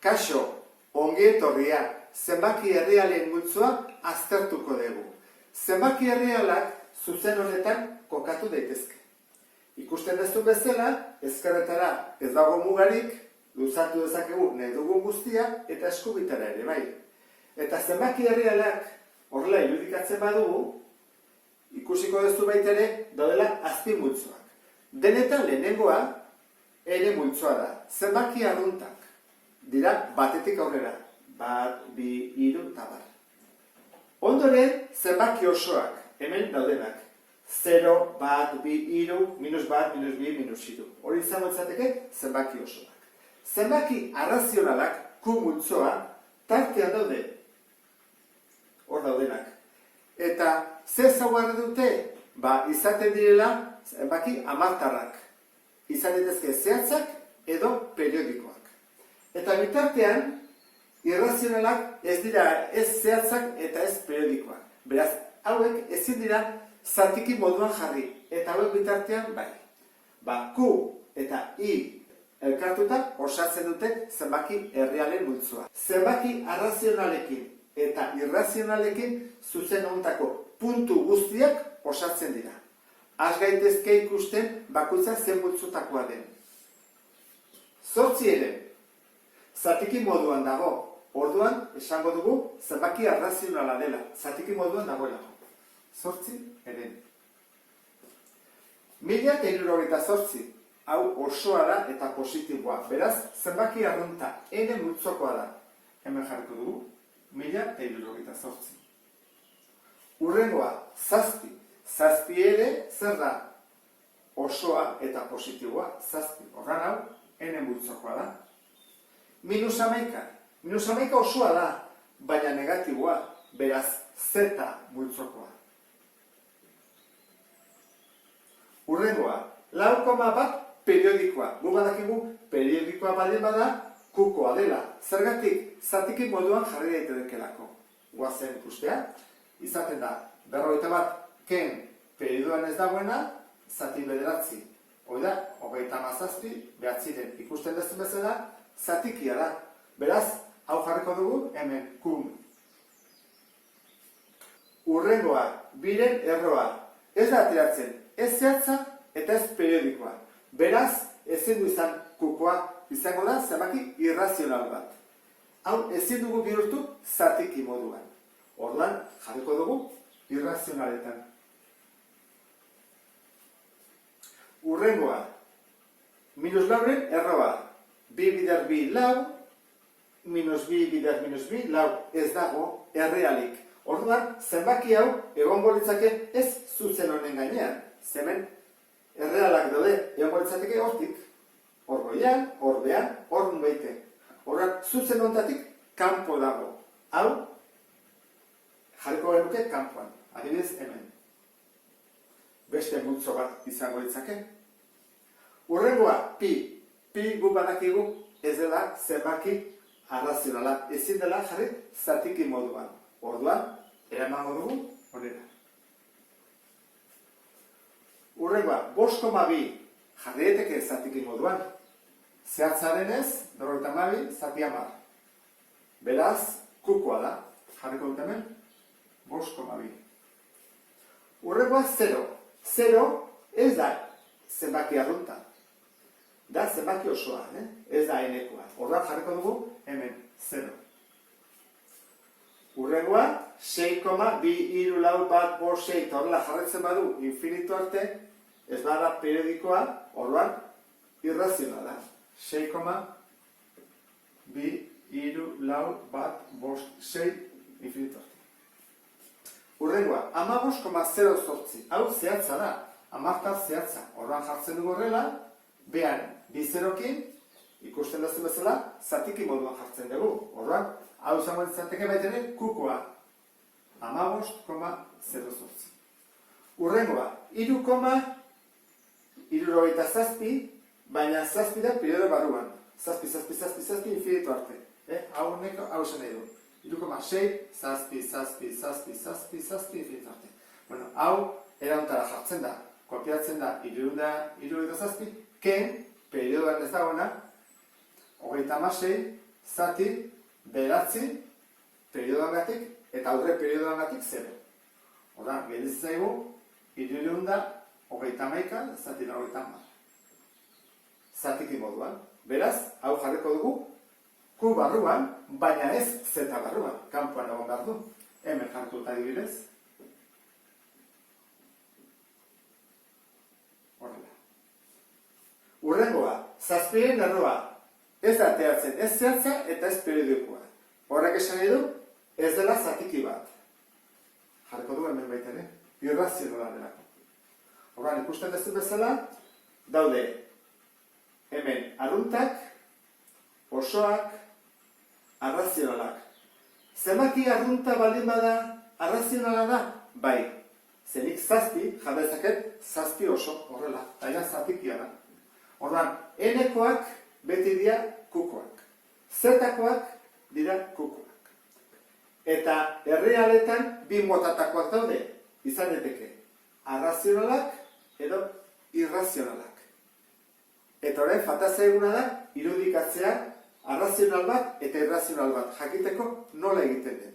Kaixo, ongi etorria, zenbaki errealen multzoa aztertuko dugu. Zenbaki errealak zuzen honetan kokatu daitezke. Ikusten duzu bezala, ezkerretara ez dago mugarik, luzatu dezakegu nahi dugun guztia eta eskubitara ere bai. Eta zenbaki errealak horrela irudikatzen badugu, ikusiko duzu baita ere daudela azpi multzoak. Denetan lehenengoa ere multzoa da. Zenbaki arruntak dira batetik aurrera. Bat, bi, hiru, eta bar. Ondoren zenbaki osoak, hemen daudenak. 0, bat, bi, hiru, minus bat, minus bi, minus hiru. Hori izango izateke zenbaki osoak. Zenbaki arrazionalak, Q multzoa, tartean daude. Hor daudenak. Eta ze ezaugarri dute? Izaten direla zenbaki hamartarrak. Izan daitezke zehatzak edo periodikoak. Eta bitartean, irrazionalak ez dira ez zehatzak eta ez periodikoak. Beraz, hauek ezin dira zatiki moduan jarri. Eta hauek bitartean bai. Q eta I elkartuta osatzen dute zenbaki errealen multzoa. Zenbaki arrazionalekin eta irrazionalekin zuzen hontako puntu guztiak osatzen dira. Az gaitezke ikusten bakoitza zen multzotakoa den. 8 ere, zatiki moduan dago. Orduan, esango dugu, zenbaki arrazionala dela. Zatiki moduan dagoelako. 8 ere. 1078. Hau osoa da eta positiboa. Beraz, zenbaki arrunta ene multzokoa da. Hemen jarriko dugu. 1078. Hurrengoa, 7. 7 ere, zer da? Osoa eta positiboa, 7. Horran hau, ene multzokoa da. Minus 11. Minus 11 osoa da, baina negatiboa, beraz, Z multzokoa. Hurrengoa, 4,1 periodikoa. Gu badakigu, periodikoa baldin bada, Q-koa dela. Zergatik, zatiki moduan jarri daitekelako. Goazen ikustea, izaten da, 51 ken periodoan ez dagoena, zati 9. Hoi da, 37, behatziren ikusten dezu bezala, zatikia da. Beraz, hau jarriko dugu, hemen, Q. Hurrengoa, biren erroa. Ez da ateratzen, ez zehatza eta ez periodikoa. Beraz, ezin du izan Q-koa, izango da zenbaki irrazional bat. Hau, ezin dugu bihurtu zatiki moduan. Orduan, jarriko dugu irrazionaletan. Hurrengoa, minus lauren erroa. 2 bider 2 lau, minus 2 bider minus 2 lau, ez dago errealik. Orduan, zenbaki hau egongo litzake ez zuzen honen gainean. Hemen errealak daude egongo litzateke hortik. Hor goian, hor behan, hor nunbeite. Orduan, zuzen honetatik kanpo dago. Hau, jarriko genuke kanpoan. Adibidez hemen. Beste multzo bat izango litzake. Hurrengoa, pi. Pi gu badakigu ez dela zenbaki arrazionala. Ezin dela jarri zatiki moduan. Orduan, eramango dugu honera. Hurrengoa, 5,2 jarri daiteke zatiki moduan. Zehatzaren ez, 52, zati 10. Beraz, Q-koa da. Jarriko dut hemen, 5,2. Hurrengoa, 0. 0 ez da zenbaki arrunta. Da zenbaki osoa, ez da enekoa. Orduan jarriko dugu, hemen, 0. Hurrengoa, 6,2, 3, lau, bat, bost, 6, eta horrela jarretzen badu infinitu arte, ez bada periodikoa, orduan, irrazionala. 6,2, 3, lau, bat, bost, 6, infinitu arte. Hurrengoa, 15,08. Hau zehatza da, hamartar zehatza. Orduan jartzen dugu horrela, behan, bizerokin, ikusten duzu bezala, zatiki moduan jartzen dugu. Orduan, hau izango izateke baita ere, Q-koa. 15,08. Hurrengoa, 3,77, baina 7 da periodo barruan. 7, 7, 7, 7, infinitu arte. Hau esan nahi du. 3,6, 7, 7, 7, 7, 7, infinitu arte. Bueno, hau erauntara jartzen da. Kopiatzen da, 3,7, ken periodoan ez dagoena, 36, zati, bederatzi, periodoangatik, eta aurre periodoangatik 0. Hora, gelditzen zaigu, 331 zati 90. Zatiki moduan. Beraz, hau jarriko dugu, Q barruan, baina ez Z barruan. Kanpoan egon behar du. Hemen jartuta adibidez. Horrela. Urrengoa, 7 erroa. Ez da teatzen, ez zehatza eta ez periodikoa. Horrek esan nahi du, ez dela zatiki bat. Jarriko du hemen baita ere, irrazionala delako. Horran, ikusten duzu bezala, daude hemen arruntak, osoak, arrazionalak. Zenbaki arrunta baldin bada arrazionala da? Bai. Zenik 7, jabezaket 7 oso, horrela, baina zatikia da. Horran, N-koak beti dira kukoak. Z-koak dira kukoak. Eta errealetan bi motatakoak daude, izan daiteke arrazionalak edo irrazionalak. Eta orain falta zaiguna da irudikatzea arrazional bat eta irrazional bat jakiteko nola egiten den.